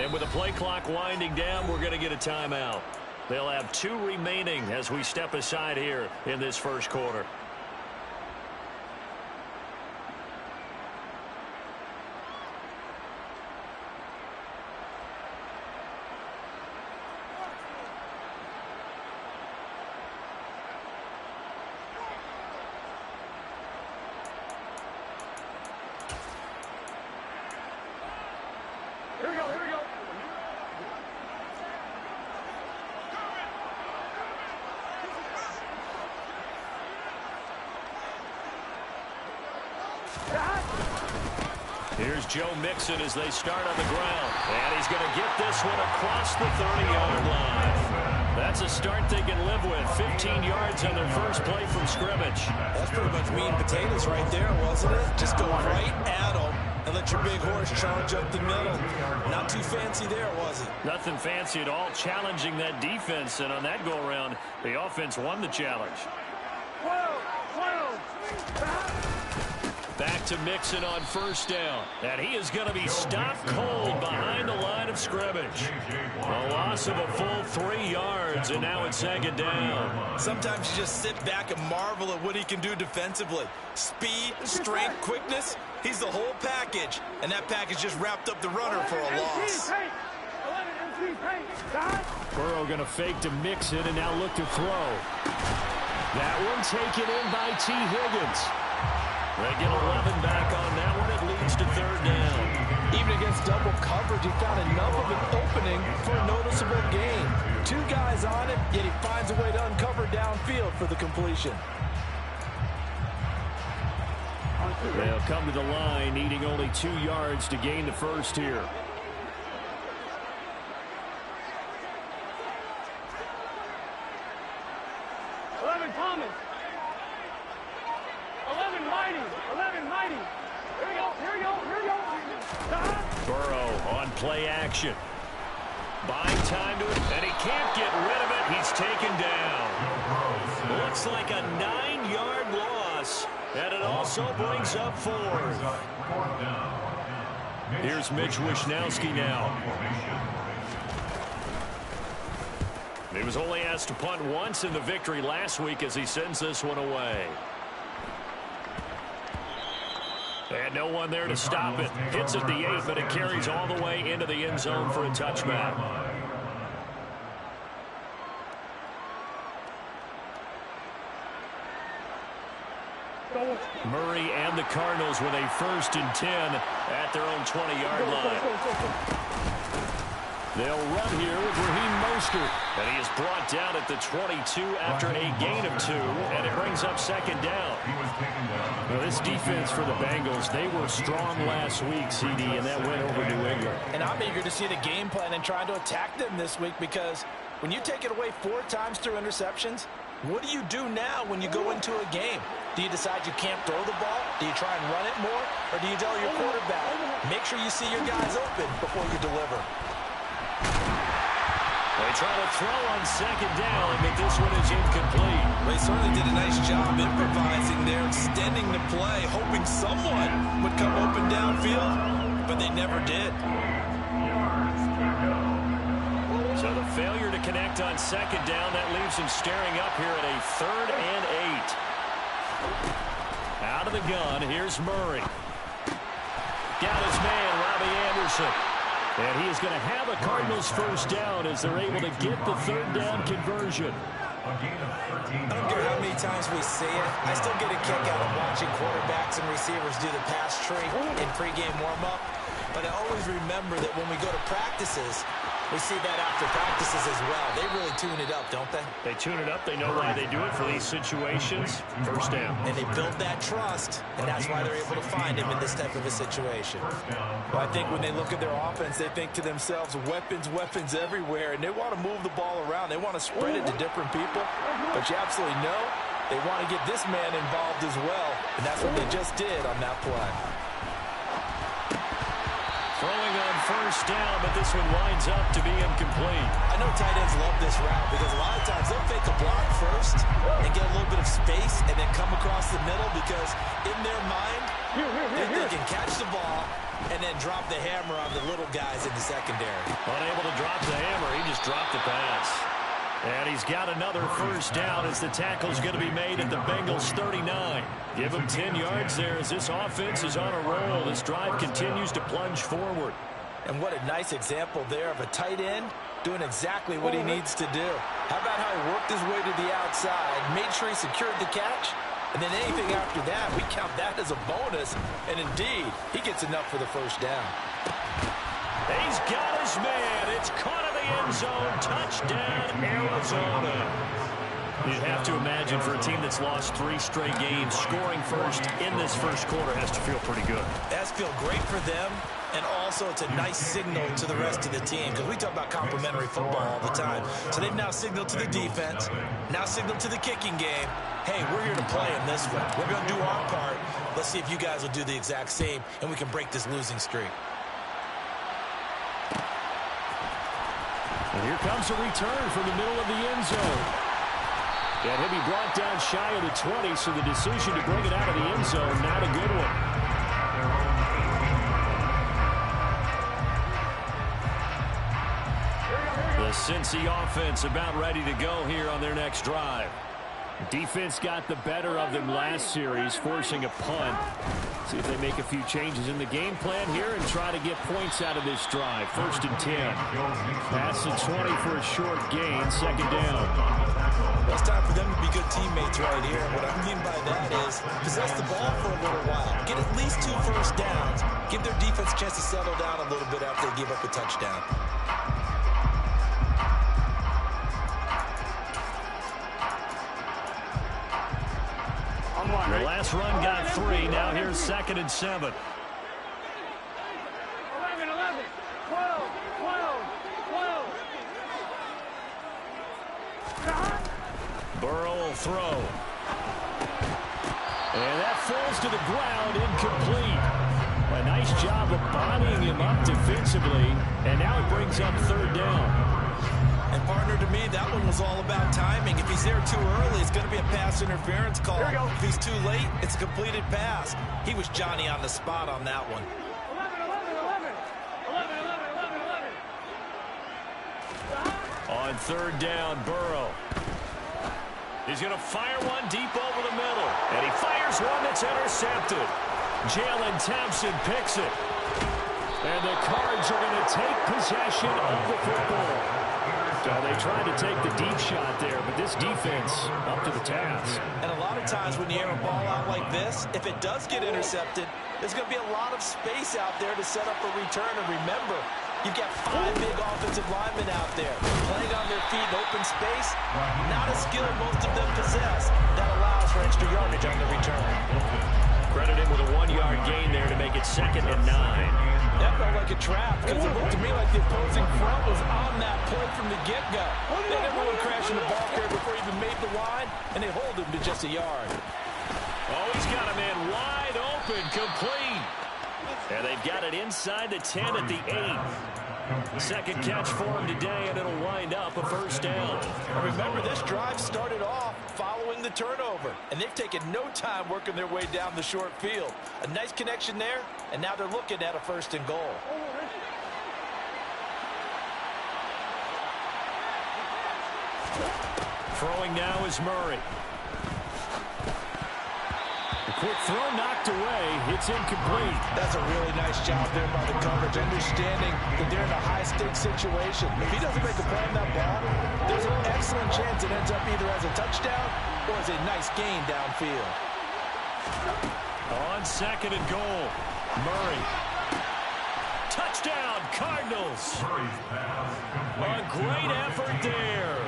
And with the play clock winding down, we're going to get a timeout. They'll have 2 remaining as we step aside here in this first quarter. Here's Joe Mixon as they start on the ground. And he's going to get this one across the 30-yard line. That's a start they can live with. 15 yards on their first play from scrimmage. That's pretty much meat and potatoes right there, wasn't it? Just go right at them and let your big horse charge up the middle. Not too fancy there, was it? Nothing fancy at all, challenging that defense. And on that go-around, the offense won the challenge. Back to Mixon on first down. And he is going to be stopped cold behind the line of scrimmage. A loss of a full 3 yards, and now it's second down. Sometimes you just sit back and marvel at what he can do defensively. Speed, strength, quickness. He's the whole package. And that package just wrapped up the runner for a loss. Burrow going to fake to Mixon and now look to throw. That one taken in by T. Higgins. They get 11 back on that one. It leads to third down. Even against double coverage, he found enough of an opening for a noticeable gain. 2 guys on it, yet he finds a way to uncover downfield for the completion. They'll come to the line, needing only 2 yards to gain the first here. Burrow on play action. Buying time to it, and he can't get rid of it. He's taken down. Looks like a 9-yard loss, and it also brings up 4th. Here's Mitch Wishnowsky now. He was only asked to punt once in the victory last week as he sends this one away. And no one there to stop it. Hits at the 8, but it carries all the way into the end zone for a touchback. Murray and the Cardinals with a 1st and 10 at their own 20-yard line. They'll run here with Raheem Mostert. And he is brought down at the 22 after a gain of 2. And it brings up second down. Now, this defense for the Bengals, they were strong last week, CD, and that went over New England. And I'm eager to see the game plan and trying to attack them this week, because when you take it away 4 times through interceptions, what do you do now when you go into a game? Do you decide you can't throw the ball? Do you try and run it more? Or do you tell your quarterback, make sure you see your guys open before you deliver? They try to throw on second down, but this one is incomplete. They certainly did a nice job improvising there, extending the play, hoping someone would come open downfield, but they never did. So the failure to connect on second down, that leaves him staring up here at a 3rd and 8. Out of the gun, here's Murray. Got his man, Robbie Anderson. And he is going to have a Cardinals first down as they're able to get the 3rd down conversion. I don't care how many times we see it. I still get a kick out of watching quarterbacks and receivers do the pass tree in pregame warm-up. But I always remember that when we go to practices, we see that after practices as well. They really tune it up, don't they? They tune it up. They know why they do it for these situations. First down. And they build that trust, and that's why they're able to find him in this type of a situation. Well, I think when they look at their offense, they think to themselves, weapons, weapons everywhere, and they want to move the ball around. They want to spread it to different people, but you absolutely know they want to get this man involved as well, and that's what they just did on that play. Throwing on first down, but this one winds up to be incomplete. I know tight ends love this route because a lot of times they'll fake a block first and get a little bit of space and then come across the middle because in their mind, Think they can catch the ball and then drop the hammer on the little guys in the secondary. Unable to drop the hammer. He just dropped the pass. And he's got another first down as the tackle's going to be made at the Bengals 39. Give him 10 yards there as this offense is on a roll. This drive continues to plunge forward. And what a nice example there of a tight end doing exactly what he needs to do. How about how he worked his way to the outside, made sure he secured the catch, and then anything after that, we count that as a bonus. And indeed, he gets enough for the first down. He's got his man. It's caught in the end zone. Touchdown, Arizona. You'd have to imagine for a team that's lost 3 straight games, scoring first in this first quarter has to feel pretty good. That's feel great for them, and also it's a nice signal to the rest of the team because we talk about complimentary football all the time. So they've now signaled to the defense, now signaled to the kicking game, hey, we're here to play in this one. We're going to do our part. Let's see if you guys will do the exact same, and we can break this losing streak. And here comes a return from the middle of the end zone. And he'll be brought down shy of the 20, so the decision to bring it out of the end zone, not a good one. The Cincy offense about ready to go here on their next drive. Defense got the better of them last series, forcing a punt. See if they make a few changes in the game plan here and try to get points out of this drive. 1st and 10. Pass to 20 for a short gain. 2nd down. Well, it's time for them to be good teammates right here. What I mean by that is possess the ball for a little while. Get at least 2 first downs. Give their defense a chance to settle down a little bit after they give up a touchdown. The last run got 3. Now here's 2nd and 7. 11, 11, 12, 12, 12. Burrow will throw. And that falls to the ground, incomplete. A nice job of bodying him up defensively. And now it brings up 3rd down. And partner, to me, that one was all about timing. If he's there too early, it's going to be a pass interference call. If he's too late, it's a completed pass. He was Johnny on the spot on that one. 11, 11, 11. 11, 11, 11, 11. On 3rd down, Burrow. He's going to fire one deep over the middle. And he fires one that's intercepted. Jalen Thompson picks it. And the Cards are going to take possession of the football. So they tried to take the deep shot there, but this defense up to the task. And a lot of times when you air a ball out like this, if it does get intercepted, there's going to be a lot of space out there to set up a return. And remember, you've got 5 big offensive linemen out there playing on their feet in open space. Not a skill most of them possess that allows for extra yardage on the return. Credit him with a 1-yard gain there to make it 2nd and 9. That felt like a trap because it looked to me like the opposing front was on that play from the get-go. They got everyone crashing the ball carrier before he even made the line, and they hold him to just a yard. Oh, he's got a man wide open, complete. And they've got it inside the 10 at the 8. 2nd catch for him today, and it'll wind up a 1st down. And remember, this drive started off following the turnover, and they've taken no time working their way down the short field. A nice connection there, and now they're looking at a 1st and goal. Throwing now is Murray. The quick throw knocked away. It's incomplete. That's a really nice job there by the coverage, understanding that they're in a high-stakes situation. If he doesn't make a play on that ball, there's an excellent chance it ends up either as a touchdown or as a nice gain downfield. On 2nd and goal, Murray. Touchdown, Cardinals. A great effort there.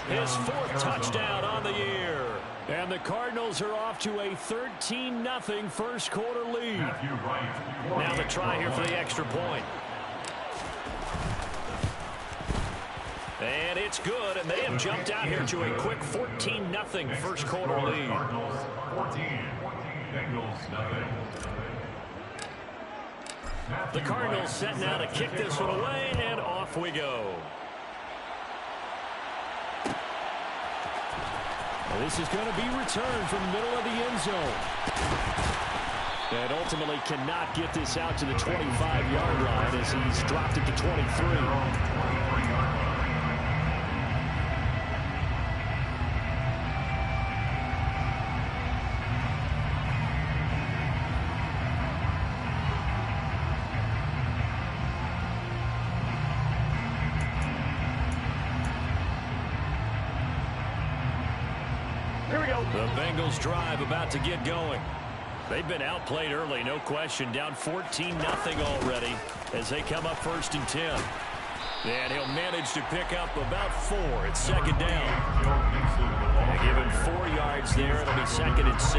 His 4th touchdown on the year. And the Cardinals are off to a 13-0 first quarter lead. Now the try here for the extra point. And it's good, and they have jumped out here to a quick 14-0 first quarter lead. The Cardinals set now to kick this one away, and off we go. This is going to be returned from the middle of the end zone. And ultimately cannot get this out to the 25-yard line as he's dropped it to 23. The Bengals drive about to get going. They've been outplayed early, no question. Down 14-0 already as they come up 1st and 10. And he'll manage to pick up about 4 at 2nd down. And give him 4 yards there. It'll be 2nd and 6.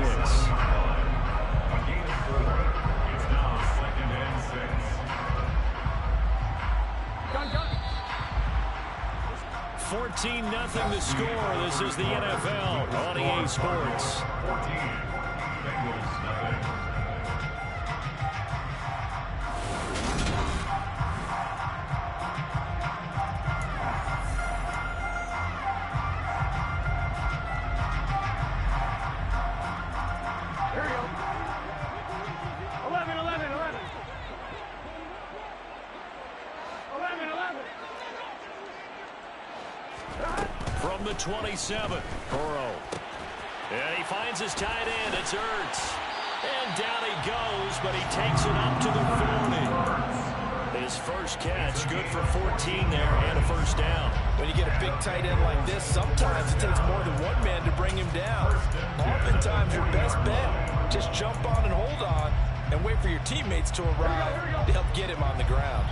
14-0 the score. This is the NFL on EA Sports. Here we go. 11, 11, 11. 11, 11. From the 27, Burrow. And he finds his tight end. It's Ertz. And down he goes, but he takes it up to the 40. His first catch, good for 14 there, and a 1st down. When you get a big tight end like this, sometimes it takes more than one man to bring him down. Oftentimes, your best bet, just jump on and hold on and wait for your teammates to arrive to help get him on the ground.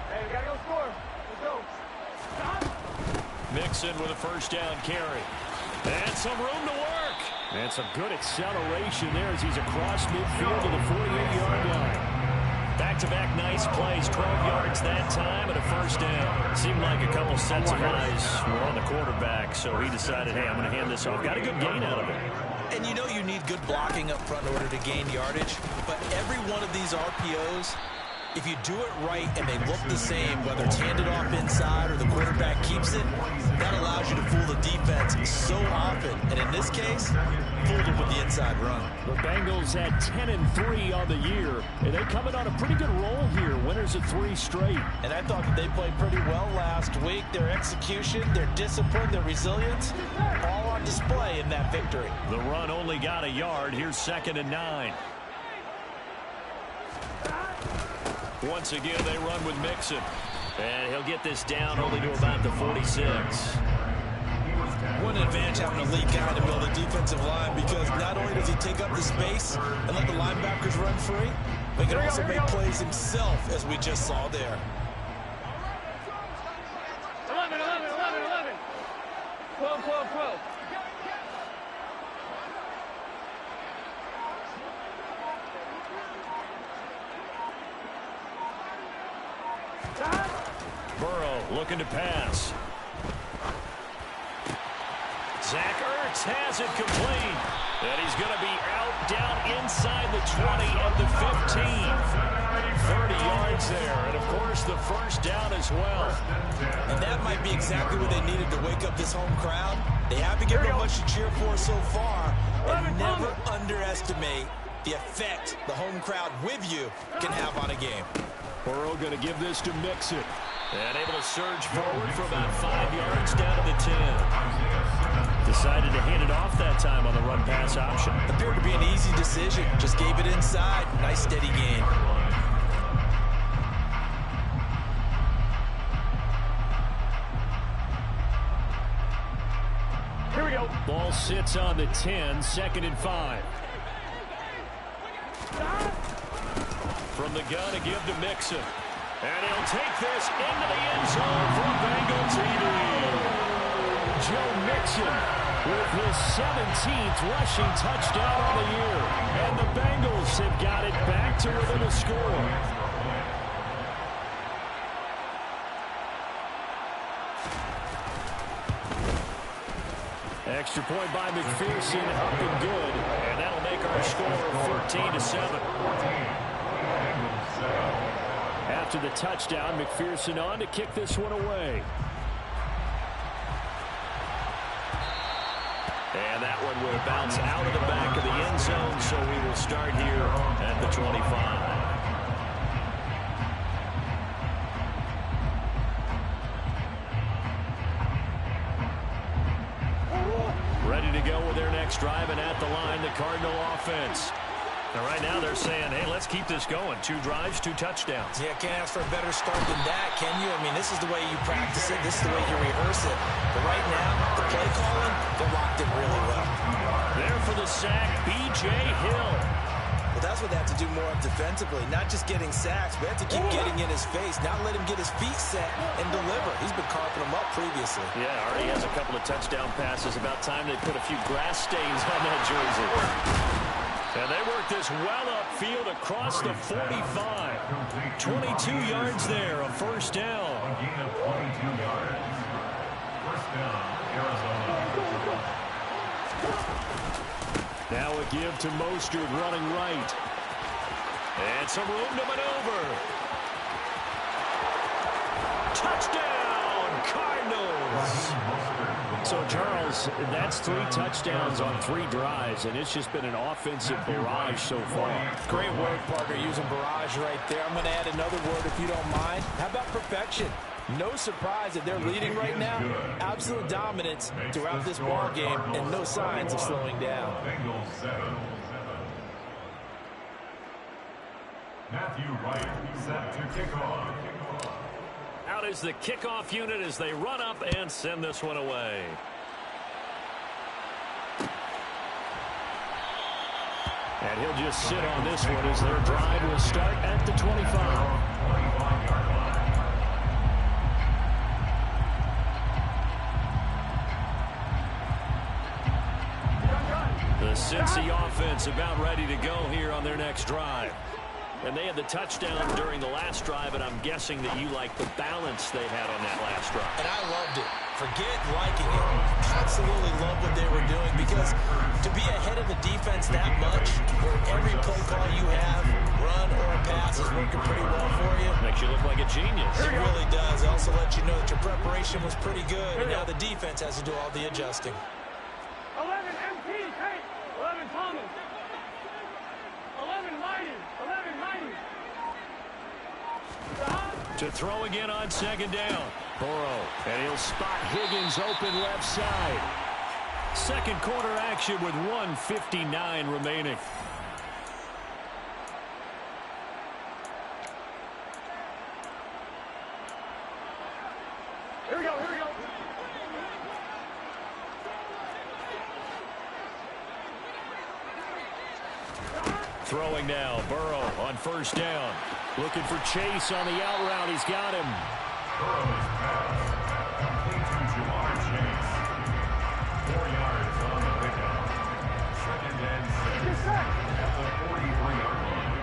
Hey, we gotta go score. Let's go. Stop. Mixon with a 1st down carry. And some room to work. And some good acceleration there as he's across midfield to the 48-yard line. Back-to-back nice plays, 12 yards that time and a 1st down. Seemed like a couple sets of eyes were on the quarterback, so he decided, hey, I'm going to hand this off. Got a good gain out of it. And you know you need good blocking up front in order to gain yardage, but every one of these RPOs, if you do it right and they look the same, whether it's handed off inside or the quarterback keeps it, that allows you to fool the defense so often. And in this case, fooled them with the inside run. The Bengals had 10-3 on the year, and they come in on a pretty good roll here. Winners of 3 straight. And I thought that they played pretty well last week. Their execution, their discipline, their resilience, all on display in that victory. The run only got a yard. Here's 2nd and 9. Once again, they run with Mixon. And he'll get this down only to about the 46. What an advantage having a lead guy in the middle of the defensive line, because not only does he take up the space and let the linebackers run free, but he can also make plays himself, as we just saw there. 11, 11, 11, 11. 12, 12, 12. Burrow looking to pass. Zach Ertz has it complete. And he's going to be out down inside the 20 at the 15. 30 yards there. And, of course, the 1st down as well. And that might be exactly what they needed to wake up this home crowd. They haven't given them much to cheer for so far. And never underestimate the effect the home crowd with you can have on a game. Burrow going to give this to Mixon. And able to surge forward for about 5 yards down to the 10. Decided to hand it off that time on the run-pass option. Appeared to be an easy decision. Just gave it inside. Nice steady gain. Here we go. Ball sits on the 10, 2nd and 5. From the gun to give to Mixon. And he'll take this into the end zone for Bengal TD. Joe Mixon with his 17th rushing touchdown on the year. And the Bengals have got it back to within a score. Extra point by McPherson, up and good. And that'll make our score 14-7. After the touchdown, McPherson on to kick this one away. And that one will bounce out of the back of the end zone, so we will will start here at the 25. Ready to go with their next drive, and at the line, the Cardinal offense. And right now they're saying, hey, let's keep this going. 2 drives, 2 touchdowns. Yeah, can't ask for a better start than that, can you? I mean, this is the way you practice it. This is the way you rehearse it. But right now, the play calling, they're locked in really well. There for the sack, B.J. Hill. Well, that's what they have to do more of defensively. Not just getting sacks, but have to keep getting in his face. Not let him get his feet set and deliver. He's been carving them up previously. Yeah, already has a couple of touchdown passes. About time they put a few grass stains on that jersey. And they work this well upfield across the 45. 22 yards there, a first down. A gain of 22 yards. First down, Arizona. Now a give to Mostert running right. And some room to maneuver. Touchdown, Cardinals. So, Charles, that's 3 touchdowns on 3 drives, and it's just been an offensive barrage so far. Great work, partner, using barrage right there. I'm going to add another word if you don't mind. How about perfection? No surprise that they're leading right now. Absolute dominance throughout this ball game, and no signs of slowing down. Bengals 7. Matthew Wright set to kick off. Out is the kickoff unit as they run up and send this one away. And he'll just sit on this one as their drive will start at the 25. The Cincy offense about ready to go here on their next drive. And they had the touchdown during the last drive, and I'm guessing that you like the balance they had on that last drive. And I loved it. Forget liking it. Absolutely love what they were doing, because to be ahead of the defense that much, where every play call you have, run or pass, is working pretty well for you. Makes you look like a genius. It really does. It also lets you know that your preparation was pretty good, and now the defense has to do all the adjusting. 11 MT, Tate. 11 Thomas. 11 Miney. 11 Miney. To throw again on second down. Burrow, and he'll spot Higgins open left side. Second quarter action with 1:59 remaining. Here we go, here we go. Throwing now, Burrow on first down. Looking for Chase on the out route. He's got him. Burrow's pass. Complete to Jamar Chase. 4 yards on the pickup. Second and 6 at the 43-yard line.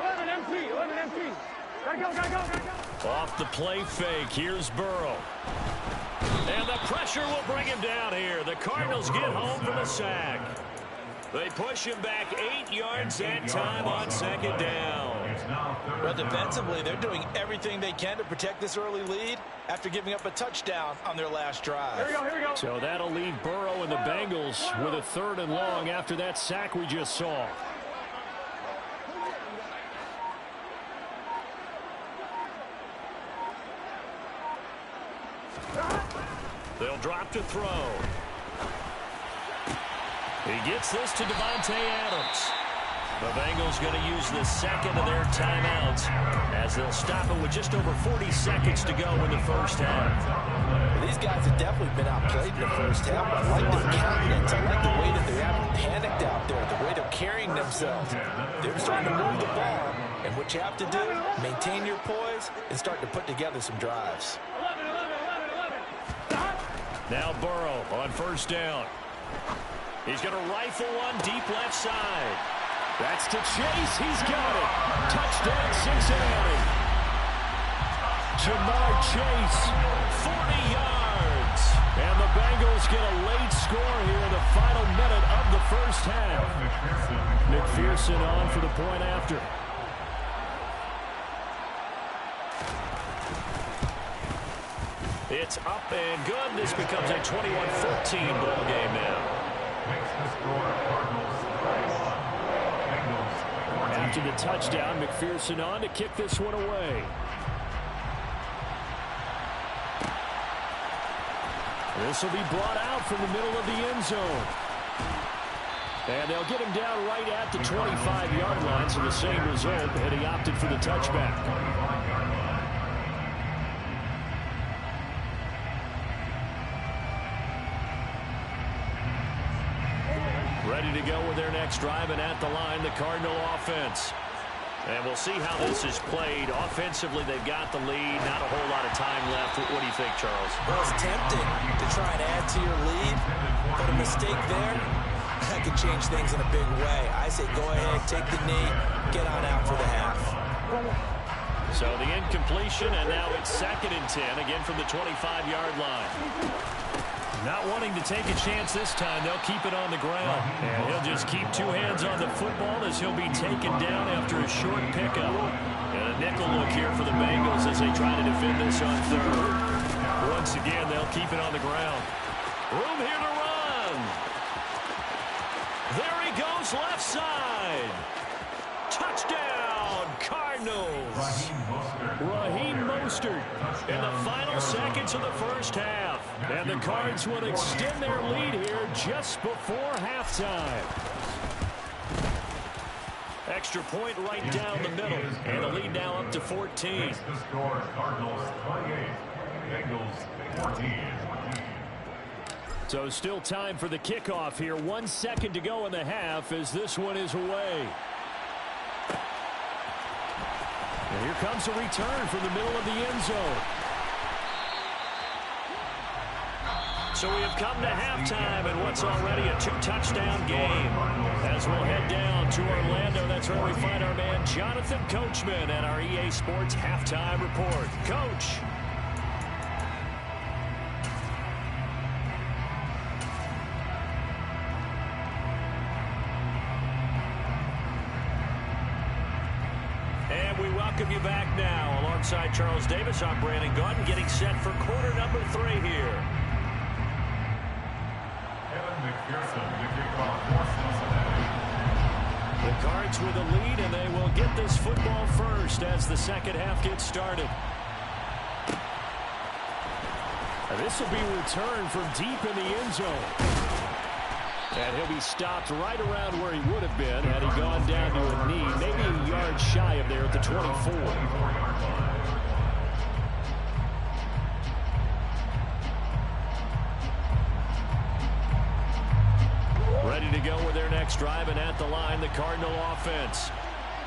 11 MT, 11 MT. Gotta go, gotta go, gotta go. Off the play fake, here's Burrow. And the pressure will bring him down here. The Cardinals get home from a sack. They push him back 8 yards that time on second down. Well, defensively, they're doing everything they can to protect this early lead after giving up a touchdown on their last drive. Here we go, here we go. So that'll leave Burrow and the Bengals with a 3rd and long after that sack we just saw. They'll drop to throw. He gets this to Davante Adams. The Bengals going to use the second of their timeouts as they'll stop it with just over 40 seconds to go in the first half. Well, these guys have definitely been outplayed in the first half. I like their countenance. I like the way that they haven't panicked out there, the way they're carrying themselves. They're starting to move the ball, and what you have to do, maintain your poise and start to put together some drives. 11, 11, 11, 11. Now Burrow on first down. He's going to rifle one deep left side. That's to Chase. He's got it. Touchdown, Cincinnati. Jamar Chase, 40 yards. And the Bengals get a late score here in the final minute of the first half. McPherson on for the point after. It's up and good. This becomes a 21-14 ball game now. Makes the score Cardinals 31. Bengals 14. After the touchdown, McPherson on to kick this one away. This will be brought out from the middle of the end zone. And they'll get him down right at the 25-yard line, so the same result, and he opted for the touchback. 25-yard line. Ready to go with their next drive, and at the line, the Cardinal offense. And we'll see how this is played. Offensively, they've got the lead. Not a whole lot of time left. What do you think, Charles? Well, it's tempting to try and add to your lead, but a mistake there, that could change things in a big way. I say go ahead, take the knee, get on out for the half. So the incompletion, and now it's 2nd and 10, again from the 25-yard line. Not wanting to take a chance this time, they'll keep it on the ground. And he'll just keep two hands on the football as he'll be taken down after a short pickup. And a nickel look here for the Bengals as they try to defend this on 3rd. Once again, they'll keep it on the ground. Room here to run. There he goes, left side. Touchdown, Cardinals. Raheem Mostert in the final seconds of the first half. And the Cards will extend their lead here just before halftime. Extra point right down the middle. And the lead now up to 14. The score Cardinals 28, Bengals 14. So still time for the kickoff here. 1 second to go in the half as this one is away. And here comes a return from the middle of the end zone. So we have come to halftime in what's already a 2-touchdown game. As we'll head down to Orlando, that's where we find our man Jonathan Coachman at our EA Sports Halftime Report. Coach. Welcome you back now. Alongside Charles Davis, I'm Brandon Gaudin, getting set for quarter number 3 here. Kevin McPherson, the kickoff for Cincinnati. The Cards with a lead, and they will get this football first as the second half gets started. And this will be returned from deep in the end zone. And he'll be stopped right around where he would have been had he gone down to a knee, maybe a yard shy of there at the 24. Ready to go with their next drive, and at the line, the Cardinal offense.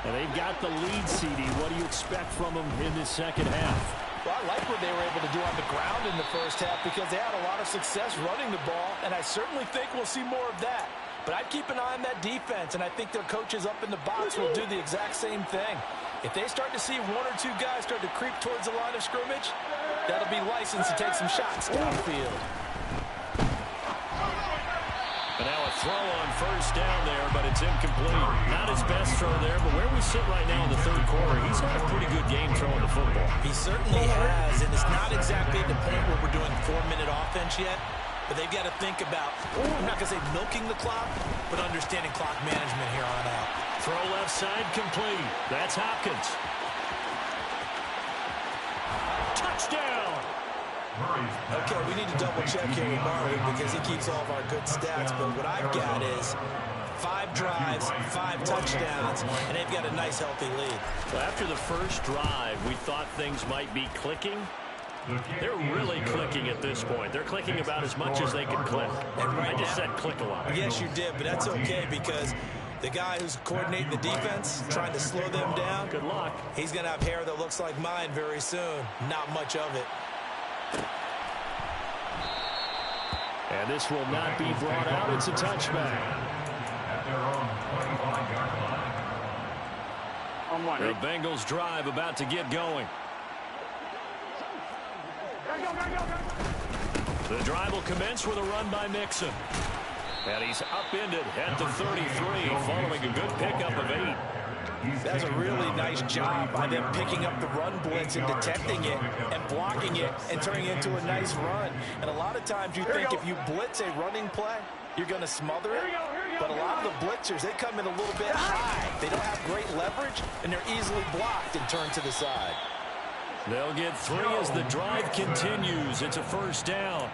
And they've got the lead, CD. What do you expect from them in this second half? Well, I like what they were able to do on the ground in the first half because they had a lot of success running the ball, and I certainly think we'll see more of that. But I'd keep an eye on that defense, and I think their coaches up in the box will do the exact same thing. If they start to see 1 or 2 guys start to creep towards the line of scrimmage, that'll be licensed to take some shots downfield. And now a throw on first down there, but it's incomplete. Not his best throw there, but where we sit right now in the 3rd quarter, he's had a pretty good game throwing the football. He certainly has, and it's not exactly at the point where we're doing 4-minute offense yet, but they've got to think about, I'm not going to say milking the clock, but understanding clock management here on out. Throw left side complete. That's Hopkins. Touchdown! Okay, we need to double-check here with Marley because he keeps all of our good stats, but what I've got is 5 drives, 5 touchdowns, and they've got a nice, healthy lead. Well, after the first drive, we thought things might be clicking. They're really clicking at this point. They're clicking about as much as they can click. And right I just now, said click a lot. Yes, you did, but that's okay because the guy who's coordinating the defense, trying to slow them down, Good luck. he's going to have hair that looks like mine very soon. Not much of it. And this will not be brought out. It's a touchback. At their own 25-yard line. The Bengals drive about to get going. The drive will commence with a run by Mixon. And he's upended at the 33 following a good pickup of 8. That was a really nice job by them picking up the run blitz and detecting it and blocking it and turning it into a nice run. And a lot of times you think if you blitz a running play, you're going to smother it. But a lot of the blitzers, they come in a little bit high. They don't have great leverage, and they're easily blocked and turned to the side. They'll get 3 as the drive continues. It's a first down.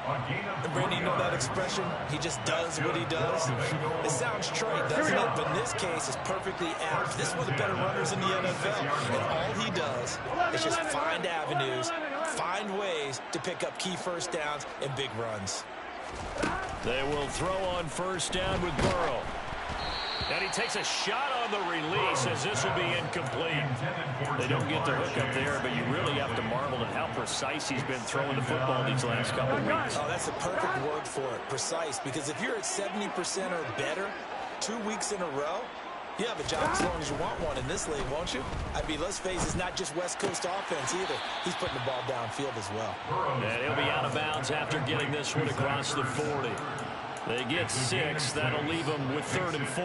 And Brandon, you know that expression? He just does what he does. It sounds trite, doesn't it? But in this case, it's perfectly apt. This is one of the better runners in the NFL. And all he does is just find avenues, find ways to pick up key first downs and big runs. They will throw on first down with Burrow. And he takes a shot on the release as this will be incomplete. They don't get the hook up there, but you really have to marvel at how precise he's been throwing the football these last couple weeks. Oh, that's a perfect word for it, precise, because if you're at 70% or better 2 weeks in a row, you have a job as long as you want one in this league, won't you? I mean, let's face it, it's not just West Coast offense either. He's putting the ball downfield as well. And he'll be out of bounds after getting this one across the 40. They get 6. That'll leave them with 3rd and 4.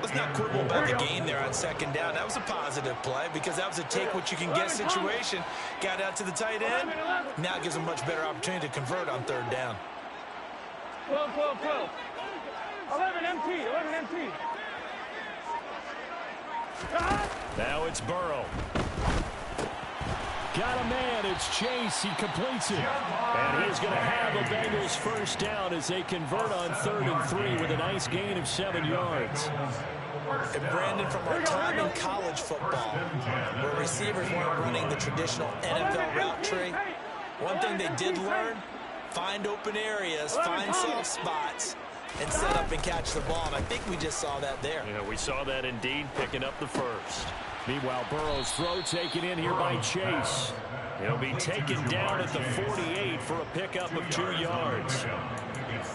Let's not quibble about the gain there on 2nd down. That was a positive play because that was a take-what-you-can-get situation. Got out to the tight end. Now it gives them a much better opportunity to convert on 3rd down. 12, 12, 12. 11 MT, 11 MT. Now it's Burrow. Got a man. It's Chase. He completes it. And he's going to have a Bengals first down as they convert on 3rd and 3 with a nice gain of 7 yards. And Brandon, from our time in college football, where receivers weren't running the traditional NFL route tree, one thing they did learn, find open areas, find soft spots, and set up and catch the ball. And I think we just saw that there. Yeah, we saw that indeed, picking up the first. Meanwhile, Burrow's throw taken in here by Chase. He'll be taken down at the 48 for a pickup of 2 yards.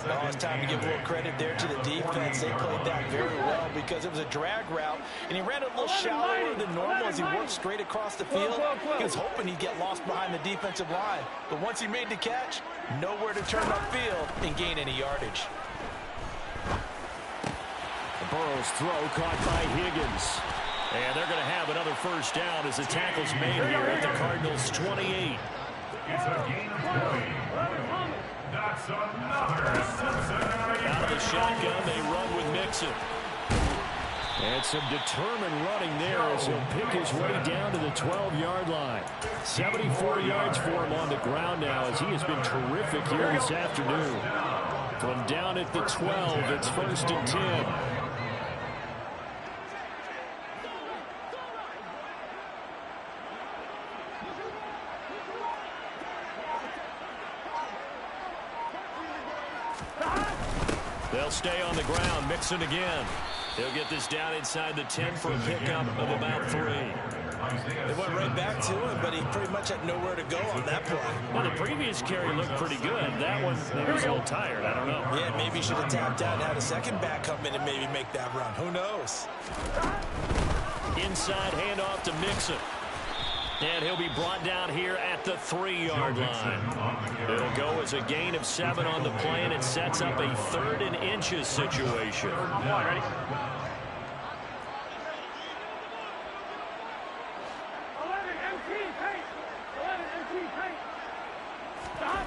Oh, it's time to give a little credit there to the defense. They played that very well because it was a drag route, and he ran a little shallower than normal as he worked straight across the field. He was hoping he'd get lost behind the defensive line, but once he made the catch, nowhere to turn upfield and gain any yardage. Burrow's throw caught by Higgins. And they're going to have another first down as the tackle's made here at the Cardinals' 28. It's a gain of 20. That's another Cincinnati. Out of the shotgun, they run with Mixon. And some determined running there as he'll pick his way down to the 12-yard line. 74 yards for him on the ground now as he has been terrific here this afternoon. From down at the 12, it's 1st and 10. They'll stay on the ground. Mixon again. He'll get this down inside the 10 for a pickup of about 3. They went right back to him, but he pretty much had nowhere to go on that play. Well, the previous carry looked pretty good. That one, he was a little tired. I don't know. Yeah, maybe he should have tapped out and had a second back come in and maybe make that run. Who knows? Inside handoff to Mixon. And he'll be brought down here at the 3-yard line. It'll go as a gain of 7 on the play, and it sets up a 3rd and inches situation. Come on, ready? 11 MT, paint. 11 MT, paint. Stop.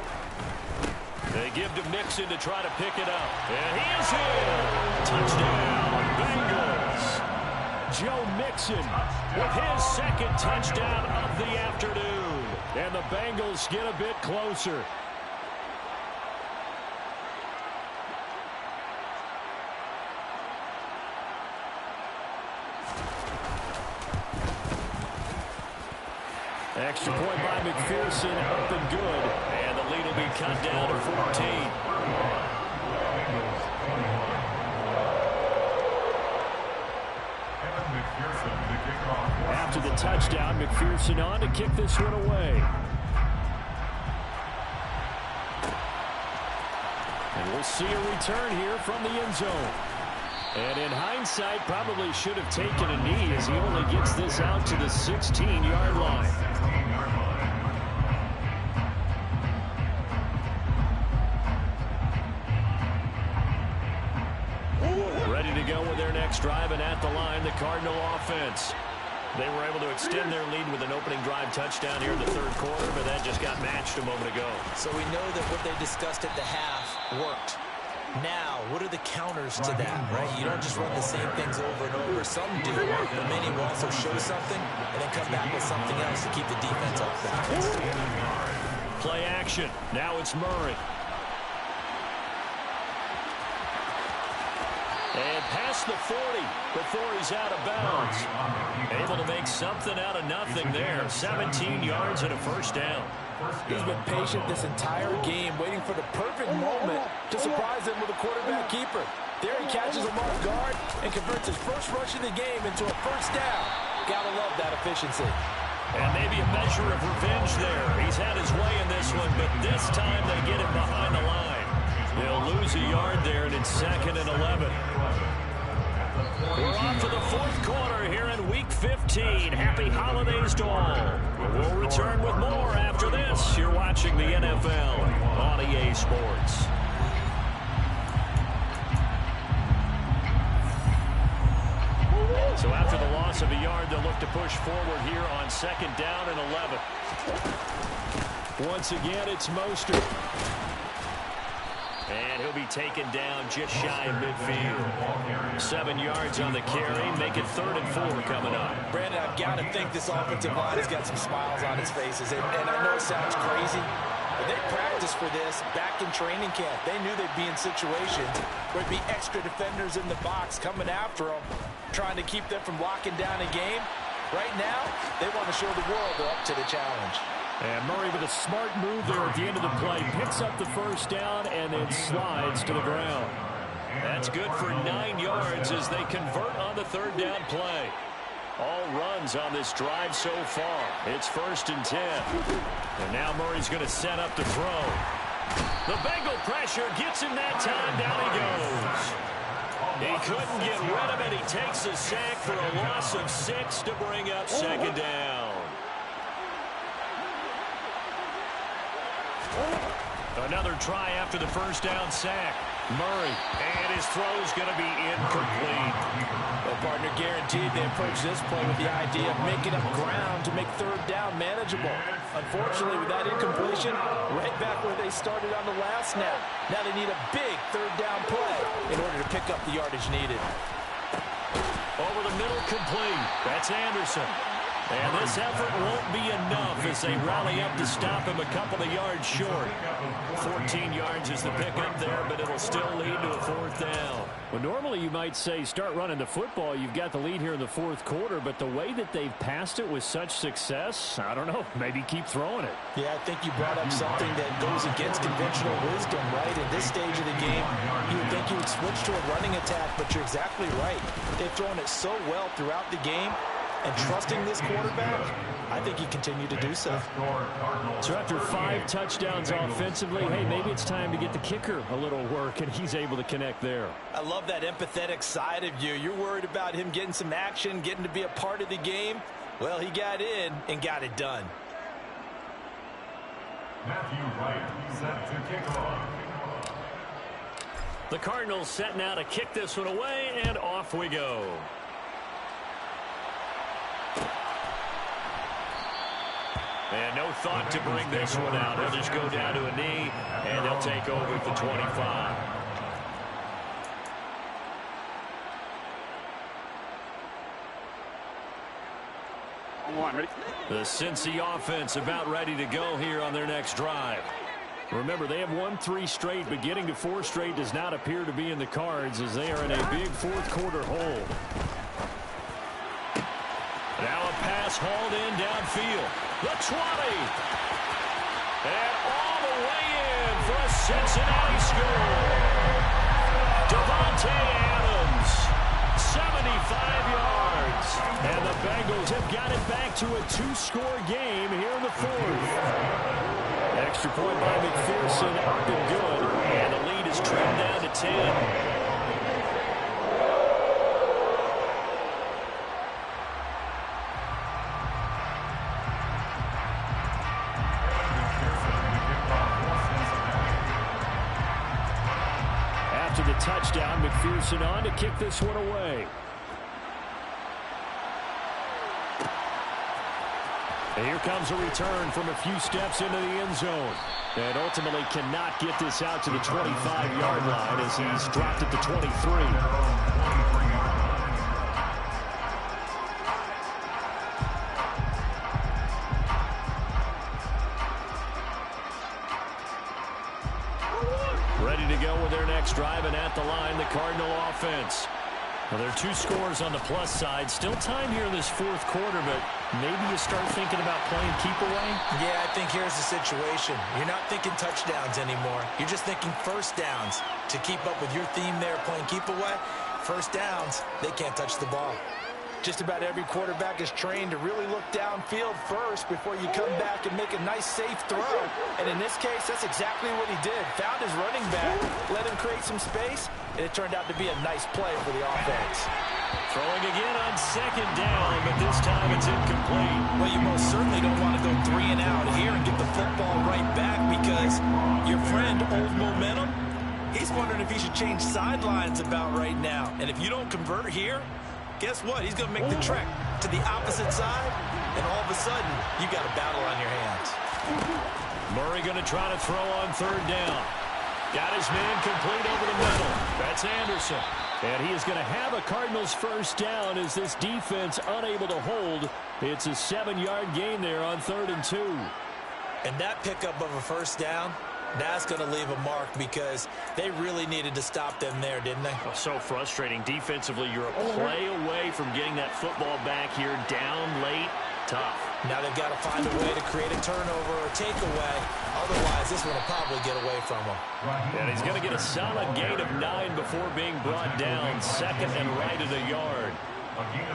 They give to Mixon to try to pick it up. And he is in. Touchdown, Bengals. Joe Mixon with his 2nd touchdown of the afternoon. And the Bengals get a bit closer. Extra point by McPherson, up and good. And the lead will be cut down to 14. After the touchdown, McPherson on to kick this one away. And we'll see a return here from the end zone. And in hindsight, probably should have taken a knee as he only gets this out to the 16-yard line. Ready to go with their next drive, and at the line, the Cardinal offense. They were able to extend their lead with an opening drive touchdown here in the third quarter, but that just got matched a moment ago. So we know that what they discussed at the half worked. Now, what are the counters to that, right? You don't just run the same things over and over. Some do, but many will also show something and then come back with something else to keep the defense off balance. Play action. Now it's Murray. And past the 40 before he's out of bounds. Able to make something out of nothing there. 17 yards and a first down. He's been patient this entire game, waiting for the perfect moment to surprise them with a quarterback keeper. There he catches him off guard and converts his first rush of the game into a first down. Gotta love that efficiency. And maybe a measure of revenge there. He's had his way in this one, but this time they get him behind the line. They'll lose a yard there, and it's 2nd and 11. We're on to the fourth quarter here in Week 15. Happy holidays to all. We'll return with more after this. You're watching the NFL on EA Sports. So after the loss of a yard, they'll look to push forward here on 2nd down and 11. Once again, it's Mostert. And he'll be taken down just shy of midfield. 7 yards on the carry. Make it 3rd and 4 coming up. Brandon, I've got to think this offensive line has got some smiles on its faces. And I know it sounds crazy, but they practiced for this back in training camp. They knew they'd be in situations where there'd be extra defenders in the box coming after them, trying to keep them from locking down a game. Right now, they want to show the world they're up to the challenge. And Murray with a smart move there at the end of the play. Picks up the first down and then slides to the ground. That's good for 9 yards as they convert on the 3rd down play. All runs on this drive so far. It's 1st and 10. And now Murray's going to set up to throw. The Bengal pressure gets him that time. Down he goes. He couldn't get rid of it. He takes a sack for a loss of 6 to bring up 2nd down. Another try after the first down sack. Murray, and his throw's going to be incomplete. Well, partner, guaranteed they approach this play with the idea of making up ground to make 3rd down manageable. Unfortunately, with that incompletion, right back where they started on the last snap. Now they need a big 3rd down play in order to pick up the yardage needed. Over the middle, complete. That's Anderson. And this effort won't be enough as they rally up to stop him a couple of yards short. 14 yards is the pickup there, but it'll still lead to a 4th down. Well, normally you might say start running the football. You've got the lead here in the 4th quarter, but the way that they've passed it with such success, I don't know, maybe keep throwing it. Yeah, I think you brought up something that goes against conventional wisdom, right? In this stage of the game, you would think you would switch to a running attack, but you're exactly right. They've thrown it so well throughout the game. And trusting this quarterback, I think he continued to do so. So after 5 touchdowns offensively, hey, maybe it's time to get the kicker a little work, and he's able to connect there. I love that empathetic side of you. You're worried about him getting some action, getting to be a part of the game. Well, he got in and got it done. Matthew Wright set to kick off. The Cardinals setting out to kick this one away, and off we go. And no thought to bring this one out. They'll just go down to a knee, and they'll take over at the 25. The Cincy offense about ready to go here on their next drive. Remember, they have won 3 straight, but getting to 4 straight does not appear to be in the cards as they are in a big 4th quarter hole. Now a pass hauled in downfield. The 20. And all the way in for a Cincinnati score. Davante Adams, 75 yards. And the Bengals have got it back to a 2-score game here in the 4th. Extra point by McPherson, up and good. And the lead is trimmed down to 10. Touchdown, McPherson on to kick this one away. And here comes a return from a few steps into the end zone. And ultimately cannot get this out to the 25-yard line as he's dropped at the 23. Ready to go with their next drive, and at the line, the Cardinal offense. Well, there are 2 scores on the plus side. Still time here in this fourth quarter, but maybe you start thinking about playing keep away? Yeah, I think here's the situation. You're not thinking touchdowns anymore. You're just thinking first downs. To keep up with your theme there, playing keep away, first downs, they can't touch the ball. Just about every quarterback is trained to really look downfield first before you come back and make a nice, safe throw. And in this case, that's exactly what he did. Found his running back, let him create some space, and it turned out to be a nice play for the offense. Throwing again on second down, but this time it's incomplete. Well, you most certainly don't want to go 3 and out here and get the football right back because your friend, Old Momentum, he's wondering if he should change sidelines about right now. And if you don't convert here, guess what? He's going to make the trek to the opposite side, and all of a sudden, you got a battle on your hands. Murray going to try to throw on third down. Got his man complete over the middle. That's Anderson. And he is going to have a Cardinals first down as this defense unable to hold. It's a 7-yard gain there on 3rd and 2. And that pickup of a first down, that's going to leave a mark because they really needed to stop them there, didn't they? Oh, so frustrating. Defensively, you're a play away from getting that football back here. Down late, tough. Now they've got to find a way to create a turnover or takeaway. Otherwise, this one will probably get away from them. And he's going to get a solid gain of 9 before being brought down. 2nd and right at a yard.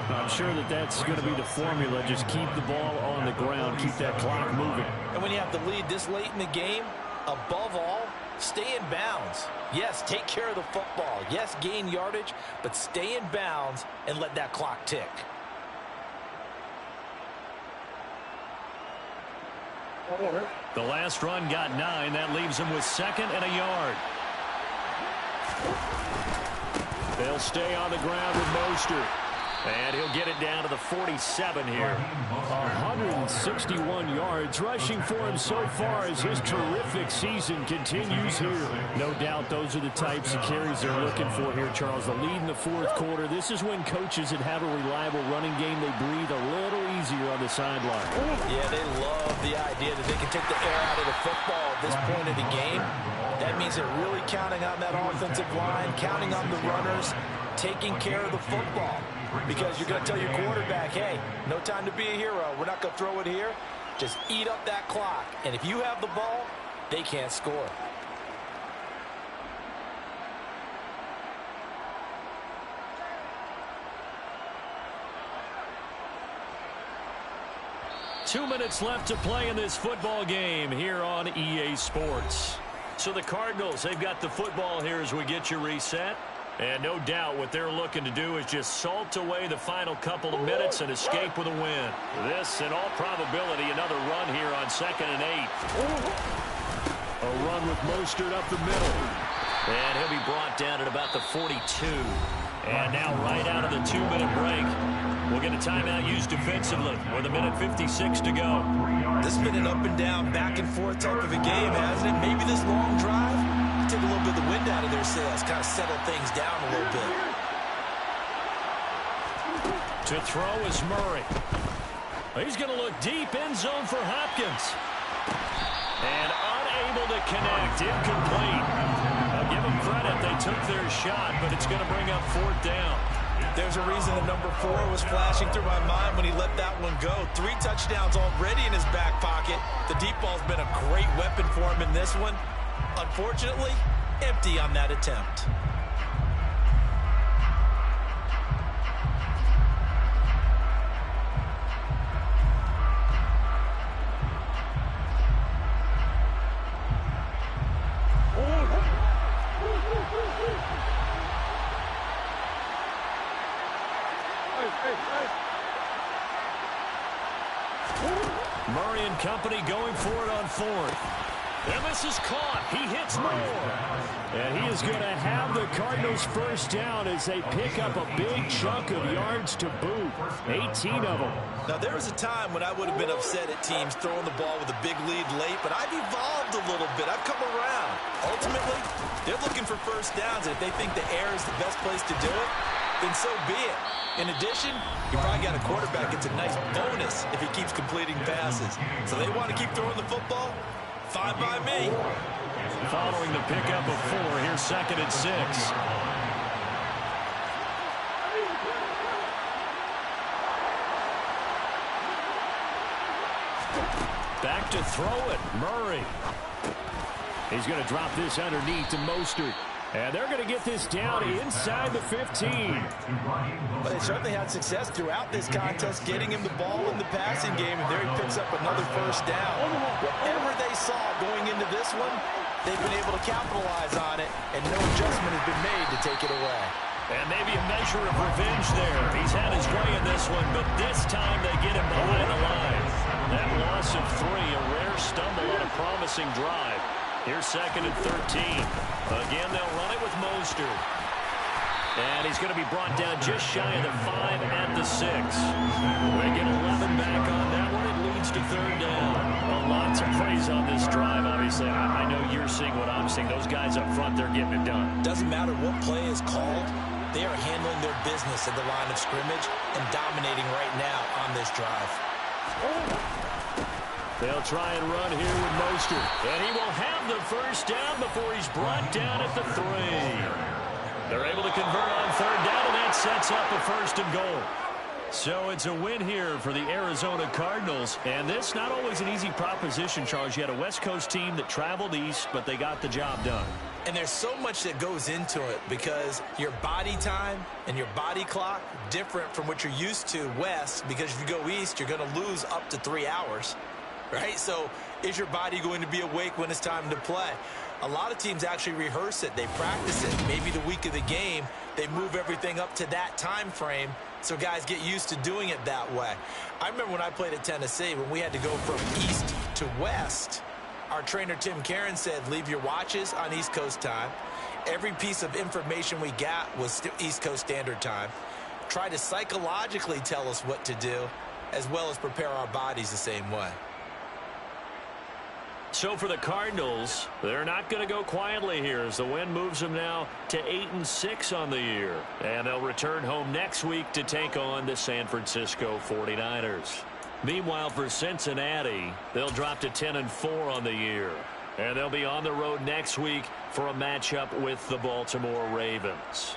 I'm sure that that's going to be the formula. Just keep the ball on the ground. Keep that clock moving. And when you have the lead this late in the game, above all, stay in bounds. Yes, take care of the football. Yes, gain yardage, but stay in bounds and let that clock tick. The last run got 9. That leaves him with 2nd and a yard. They'll stay on the ground with Mostert. And he'll get it down to the 47 here. 161 yards rushing for him so far as his terrific season continues here. No doubt those are the types of carries they're looking for here, Charles. The lead in the fourth quarter. This is when coaches that have a reliable running game, they breathe a little easier on the sideline. Yeah, they love the idea that they can take the air out of the football at this point of the game. That means they're really counting on that offensive line, counting on the runners, taking care of the football. Because you're going to tell your quarterback, hey, no time to be a hero. We're not going to throw it here. Just eat up that clock. And if you have the ball, they can't score. Two minutes left to play in this football game here on EA Sports. So the Cardinals, they've got the football here as we get you reset. And no doubt what they're looking to do is just salt away the final couple of minutes and escape with a win. This, in all probability, another run here on 2nd and 8. A run with Mostert up the middle. And he'll be brought down at about the 42. And now right out of the 2-minute break, we'll get a timeout used defensively with 1:56 to go. This has been an up and down, back and forth type of a game, hasn't it? Maybe this long drive take a little bit of the wind out of their sails, kind of settle things down a little bit. To throw is Murray. He's going to look deep, end zone for Hopkins. And unable to connect, incomplete. I'll give them credit, they took their shot, but it's going to bring up 4th down. There's a reason the number 4 was flashing through my mind when he let that one go. 3 touchdowns already in his back pocket. The deep ball's been a great weapon for him in this one. Unfortunately, empty on that attempt. Murray and company going for it on 4th. And this is caught. He hits Moore. And he is going to have the Cardinals first down as they pick up a big chunk of yards to boot. 18 of them. Now, there was a time when I would have been upset at teams throwing the ball with a big lead late, but I've evolved a little bit. I've come around. Ultimately, they're looking for first downs, and if they think the air is the best place to do it, then so be it. In addition, you probably got a quarterback. It's a nice bonus if he keeps completing passes. So they want to keep throwing the football? Fine by me. Following the pickup of 4, here's 2nd and 6. Back to throw it. Murray. He's going to drop this underneath to Mostert. And they're going to get this down inside the 15. But they certainly had success throughout this contest, getting him the ball in the passing game, and there he picks up another first down. Whatever they saw going into this one, they've been able to capitalize on it, and no adjustment has been made to take it away. And maybe a measure of revenge there. He's had his way in this one, but this time they get him behind the line. That loss of 3, a rare stumble on a promising drive. Here's 2nd and 13. Again, they'll run it with Mostert. And he's going to be brought down just shy of the 5 at the 6. They get 11 back on that one. It leads to 3rd down. Lots of praise on this drive, obviously. I know you're seeing what I'm seeing. Those guys up front, they're getting it done. Doesn't matter what play is called. They are handling their business at the line of scrimmage and dominating right now on this drive. They'll try and run here with Mostert. And he will have the first down before he's brought down at the 3. They're able to convert on 3rd down, and that sets up a 1st and goal. So it's a win here for the Arizona Cardinals. And this not always an easy proposition, Charles. You had a West Coast team that traveled east, but they got the job done. And there's so much that goes into it because your body time and your body clock different from what you're used to west, because if you go east, you're going to lose up to 3 hours. Right? So is your body going to be awake when it's time to play? A lot of teams actually rehearse it. They practice it. Maybe the week of the game, they move everything up to that time frame so guys get used to doing it that way. I remember when I played at Tennessee, when we had to go from east to west, our trainer Tim Karen said, leave your watches on East Coast time. Every piece of information we got was East Coast Standard Time. Try to psychologically tell us what to do, as well as prepare our bodies the same way. So for the Cardinals, they're not going to go quietly here as the win moves them now to 8-6 on the year. And they'll return home next week to take on the San Francisco 49ers. Meanwhile, for Cincinnati, they'll drop to 10-4 on the year. And they'll be on the road next week for a matchup with the Baltimore Ravens.